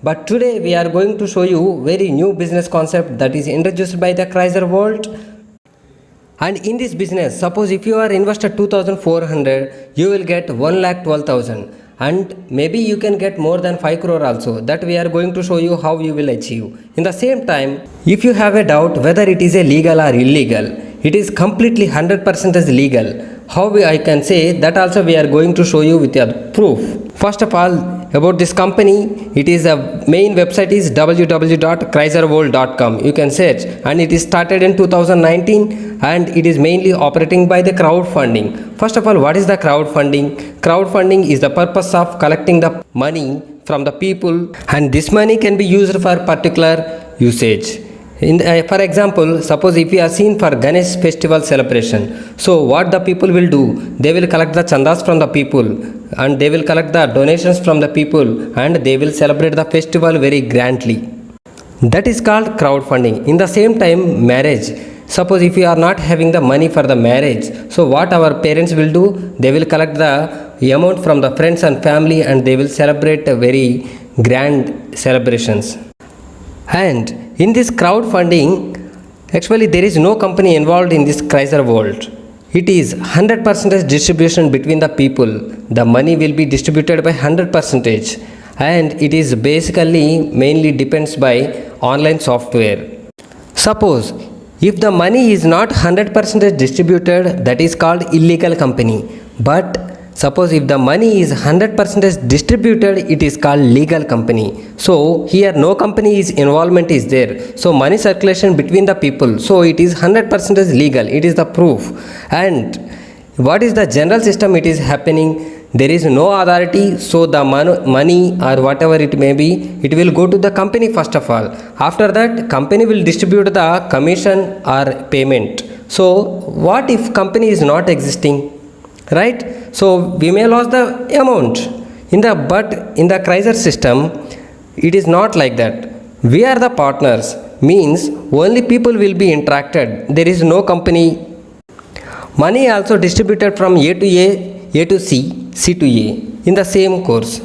But today we are going to show you very new business concept that is introduced by the Chrysler World. And in this business, suppose if you are invested 2400, you will get 1,12,000, and maybe you can get more than 5 crore also. That we are going to show you how you will achieve. In the same time, if you have a doubt whether it is a legal or illegal, it is completely 100% legal. I can say that also we are going to show you with your proof. First of all, about this company, it is a main website is www.chryslerworld.com. You can search, and it is started in 2019, and it is mainly operating by the crowdfunding. First of all, what is the crowdfunding? Crowdfunding is the purpose of collecting the money from the people, and this money can be used for particular usage. For example, suppose if you are seen for Ganesh festival celebration, so what the people will do, they will collect the chandas from the people, and they will collect the donations from the people, and they will celebrate the festival very grandly. That is called crowdfunding. In the same time, marriage. Suppose if you are not having the money for the marriage, so what our parents will do, they will collect the amount from the friends and family, and they will celebrate very grand celebrations. And in this crowdfunding, actually there is no company involved in this Chrysler World. It is 100% distribution between the people. The money will be distributed by 100%, and it is basically mainly depends by online software. Suppose if the money is not 100% distributed, that is called illegal company. But suppose if the money is 100% distributed, it is called legal company. So here no company's involvement is there. So money circulation between the people. So it is 100% legal. It is the proof. And what is the general system it is happening? There is no authority. So the money or whatever it may be, it will go to the company first of all. After that, company will distribute the commission or payment. So what if company is not existing? Right? So we may lose the amount. But in the Chrysler system, it is not like that. We are the partners, means only people will be interacted. There is no company. Money also distributed from A to A to C, C to A in the same course.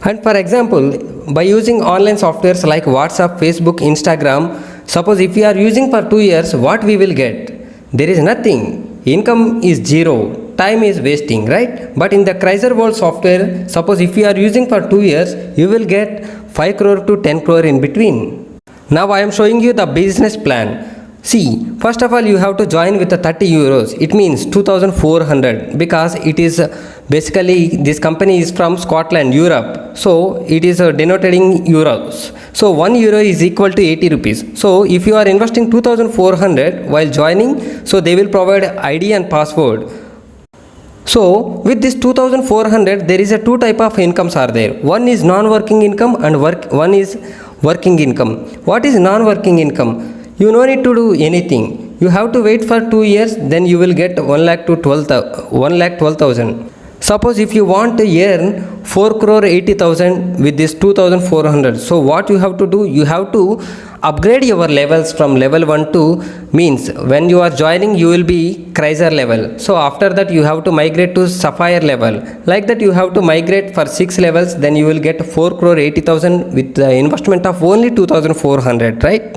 And for example, by using online softwares like WhatsApp, Facebook, Instagram, suppose if we are using for 2 years, what we will get? There is nothing. Income is zero. Time is wasting, right? But in the Chrysler World software, suppose if you are using for 2 years, you will get 5 crore to 10 crore in between. Now I am showing you the business plan. See, first of all, you have to join with the 30 euros. It means 2400, because it is basically this company is from Scotland, Europe. So it is denoted in euros. So 1 euro is equal to 80 rupees. So if you are investing 2400 while joining, so they will provide ID and password. So with this 2400, there is a two type of incomes are there. One is non-working income and one is working income. What is non-working income? You no need to do anything. You have to wait for 2 years, then you will get 1,12,000. Suppose if you want to earn 4 crore 80,000 with this 2400. So what you have to do? You have to upgrade your levels from level 1 to, means when you are joining you will be Chrysler level. So after that you have to migrate to Sapphire level. Like that you have to migrate for 6 levels, then you will get 4 crore 80,000 with the investment of only 2400, right?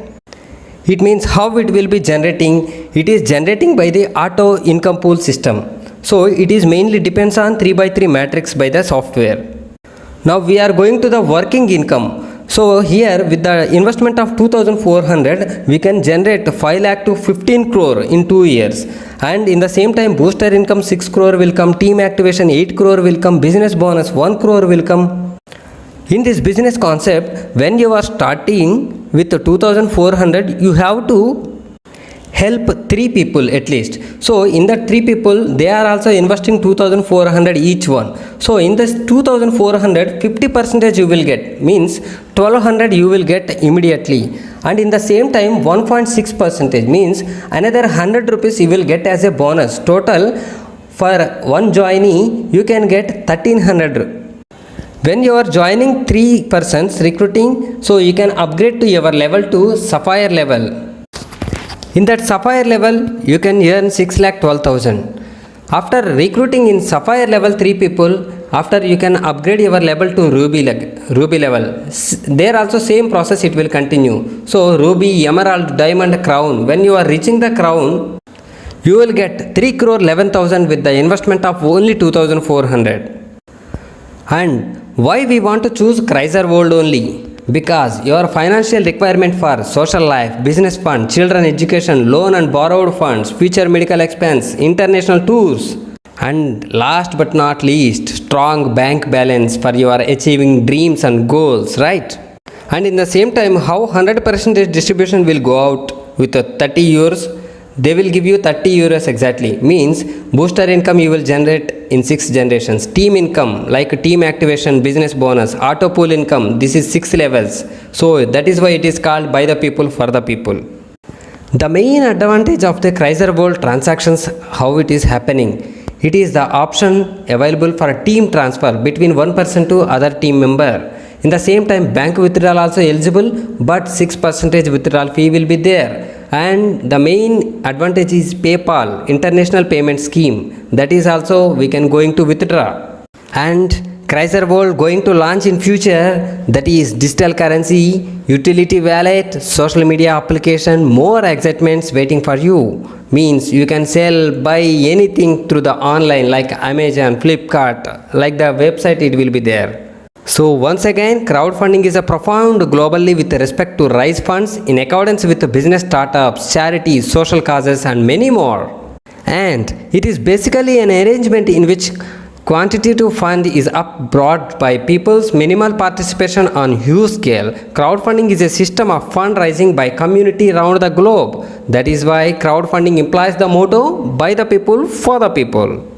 It means how it will be generating. It is generating by the auto income pool system. So it is mainly depends on 3x3 matrix by the software. Now we are going to the working income. So here with the investment of 2400, we can generate 5 lakh to 15 crore in 2 years. And in the same time, booster income 6 crore will come, team activation 8 crore will come, business bonus 1 crore will come. In this business concept, when you are starting with 2400, you have to help 3 people at least. So in that 3 people, they are also investing 2400 each one. So in this 2400, 50% you will get, means 1200 you will get immediately. And in the same time, 1.6% means another 100 rupees you will get as a bonus. Total for one joinee, you can get 1300. When you are joining 3 persons recruiting, so you can upgrade to your level to Sapphire level. In that Sapphire level, you can earn 6,12,000. After recruiting in Sapphire level 3 people, After you can upgrade your level to Ruby level. There also same process it will continue. So Ruby, Emerald, Diamond, Crown. When you are reaching the Crown, you will get 3 crore 11,000 with the investment of only 2,400. And why we want to choose Chrysler World only? Because your financial requirement for social life, business fund, children education, loan and borrowed funds, future medical expense, international tours, and last but not least, strong bank balance for your achieving dreams and goals, right? And in the same time, how 100% distribution will go out with a 30 euros. They will give you 30 euros exactly. Means booster income you will generate in 6 generations. Team income like team activation, business bonus, auto pool income. This is 6 levels. So that is why it is called by the people for the people. The main advantage of the Chrysler World transactions, how it is happening. It is the option available for a team transfer between one person to other team member. In the same time, bank withdrawal also eligible, but 6% withdrawal fee will be there. And the main advantage is PayPal, international payment scheme. That is also we can going to withdraw. And Chrysler World going to launch in future, that is digital currency, utility wallet, social media application, more excitements waiting for you. Means you can sell, buy anything through the online like Amazon, Flipkart, like the website it will be there. So once again, crowdfunding is a profound globally with respect to raise funds in accordance with business startups, charities, social causes and many more. And it is basically an arrangement in which quantitative fund is up brought by people's minimal participation on huge scale. Crowdfunding is a system of fundraising by community around the globe. That is why crowdfunding implies the motto by the people for the people.